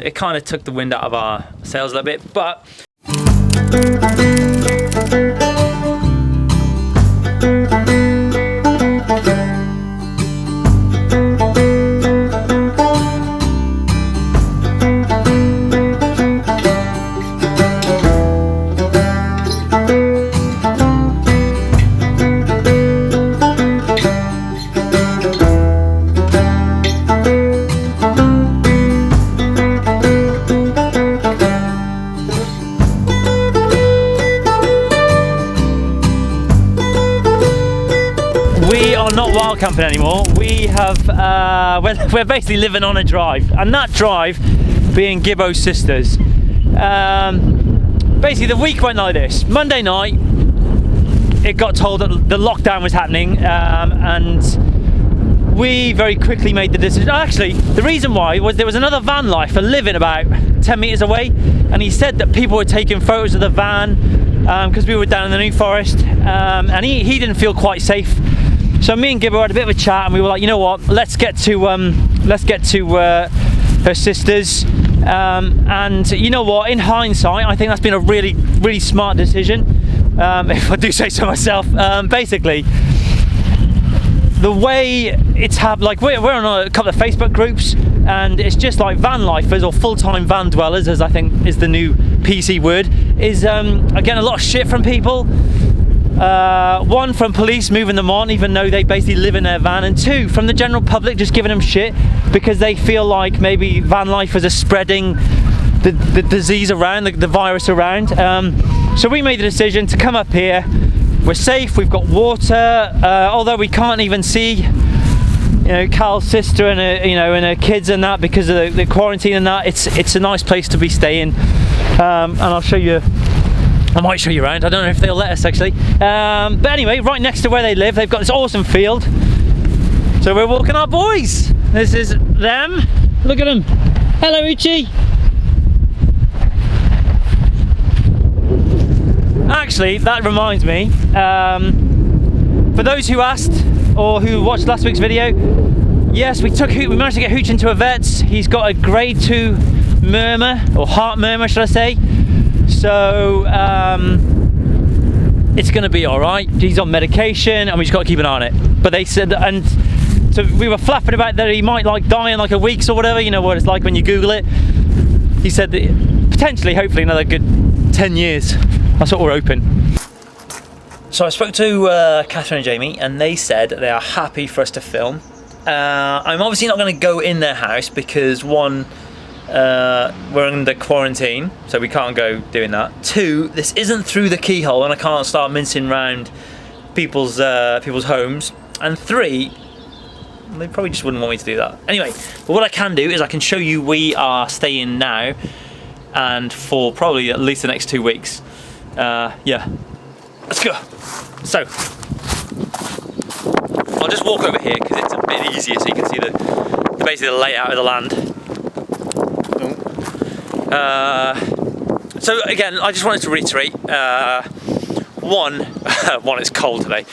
It kind of took the wind out of our sails a little bit, but we are not wild camping anymore. We have, we're basically living on a drive, and that drive being Gibbo's sisters. Basically the week went like this. Monday night, it got told that the lockdown was happening, and we very quickly made the decision. Actually, the reason why was there was another van lifer living about 10 meters away, and he said that people were taking photos of the van because we were down in the New Forest, and he didn't feel quite safe. So me and Gibbo had a bit of a chat, and we were like, you know what, let's get to her sisters. And you know what, in hindsight, I think that's been a really, really smart decision, if I do say so myself. Basically, the way it's happened, like we're on a couple of Facebook groups, and it's just like van lifers or full-time van dwellers, as I think is the new PC word, is again a lot of shit from people. One, from police moving them on even though they basically live in their van, and two, from the general public just giving them shit because they feel like maybe van lifers are spreading the disease around, the virus around. So we made the decision to come up here. We're safe, we've got water, although we can't even see, you know, Cal's sister and her, you know, and her kids and that because of the quarantine and that. It's a nice place to be staying, and I'll show you. I might show you around. I don't know if they'll let us actually. But anyway, right next to where they live, they've got this awesome field. So we're walking our boys. This is them. Look at them. Hello, Uchi. Actually, that reminds me. For those who asked or who watched last week's video, yes, we managed to get Hooch into a vet's. He's got a grade 2 murmur, or heart murmur, should I say. So it's going to be all right. He's on medication, and we just got to keep an eye on it. But they said, and so we were flapping about that he might like die in like a week or whatever. You know what it's like when you Google it. He said that potentially, hopefully, another good 10 years. That's what we're hoping. So I spoke to Catherine and Jamie, and they said they are happy for us to film. I'm obviously not going to go in their house because one, we're under quarantine, so we can't go doing that. Two, this isn't through the keyhole, and I can't start mincing around people's homes. And three, they probably just wouldn't want me to do that. Anyway, but what I can do is I can show you we are staying now, and for probably at least the next 2 weeks. Yeah, let's go. So I'll just walk over here because it's a bit easier, so you can see basically the layout of the land. So again, I just wanted to reiterate, one, it's cold today.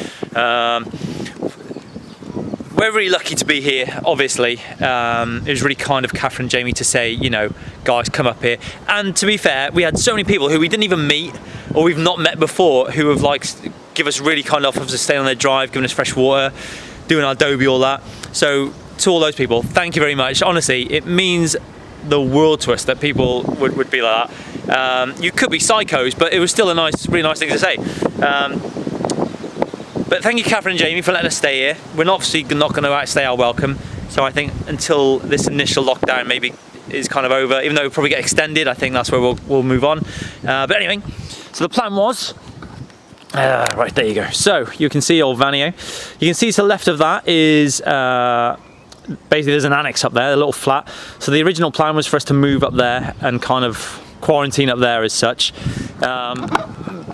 We're really lucky to be here, obviously. It was really kind of Catherine and Jamie to say, you know, guys, come up here. And to be fair, we had so many people who we didn't even meet or we've not met before who have like give us really kind offers to stay on their drive, giving us fresh water, doing our Adobe, all that. So to all those people, thank you very much. Honestly, it means the world to us that people would be like that. You could be psychos, but it was still a really nice thing to say. But thank you, Catherine and Jamie, for letting us stay here. We're obviously not going to outstay our welcome. So I think until this initial lockdown maybe is kind of over, even though it'll probably get extended, I think that's where we'll move on. But anyway, so the plan was, right, there you go. So you can see old Vanio. You can see to the left of that is, basically there's an annex up there, a little flat. So the original plan was for us to move up there and kind of quarantine up there as such.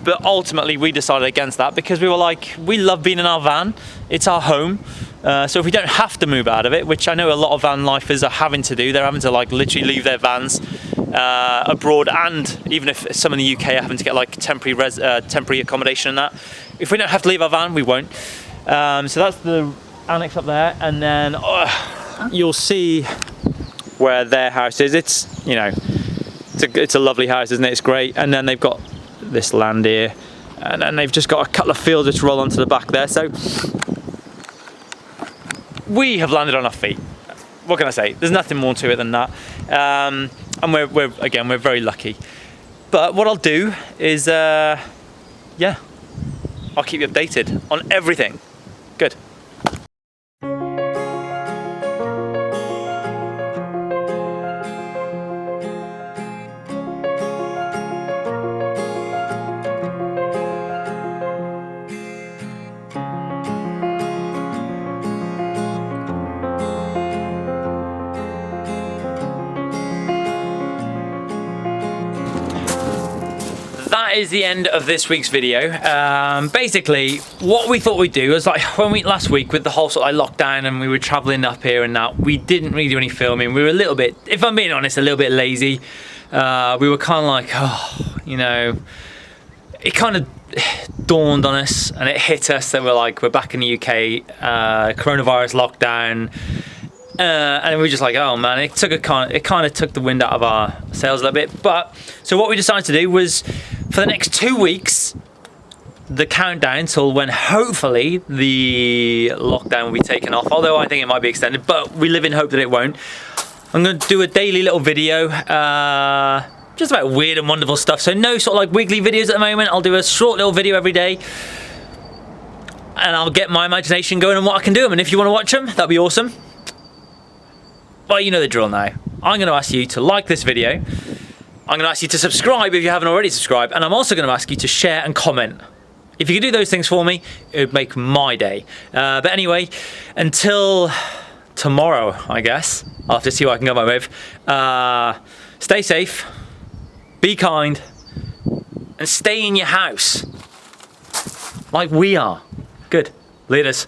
But ultimately we decided against that because we were like, we love being in our van, it's our home. So if we don't have to move out of it, which I know a lot of van lifers are having to do, they're having to like literally leave their vans abroad, and even if some in the UK are having to get like temporary accommodation and that. If we don't have to leave our van, we won't. So that's the annex up there, and then you'll see where their house is. It's, you know, it's a lovely house, isn't it? It's great. And then they've got this land here, and then they've just got a couple of fields which roll onto the back there. So we have landed on our feet. What can I say? There's nothing more to it than that. And we're very lucky. But what I'll do is, yeah, I'll keep you updated on everything. Good. That is the end of this week's video. Basically, what we thought we'd do was, like when last week with the whole sort of like lockdown and we were traveling up here and that, we didn't really do any filming. We were a little bit, if I'm being honest, a little bit lazy. We were kind of like, oh, you know, it kind of dawned on us and it hit us that we're back in the UK, coronavirus lockdown. And we were just like, oh man, it kind of took the wind out of our sails a little bit. But so what we decided to do was, for the next 2 weeks, the countdown till when hopefully the lockdown will be taken off. Although I think it might be extended, but we live in hope that it won't. I'm going to do a daily little video, just about weird and wonderful stuff. So no sort of like weekly videos at the moment. I'll do a short little video every day, and I'll get my imagination going on what I can do. And if you want to watch them, that'd be awesome. Well, you know the drill now. I'm going to ask you to like this video. I'm going to ask you to subscribe if you haven't already subscribed. And I'm also going to ask you to share and comment. If you could do those things for me, it would make my day. But anyway, until tomorrow, I guess. I'll have to see what I can come up with. Stay safe. Be kind. And stay in your house. Like we are. Good. Leaders.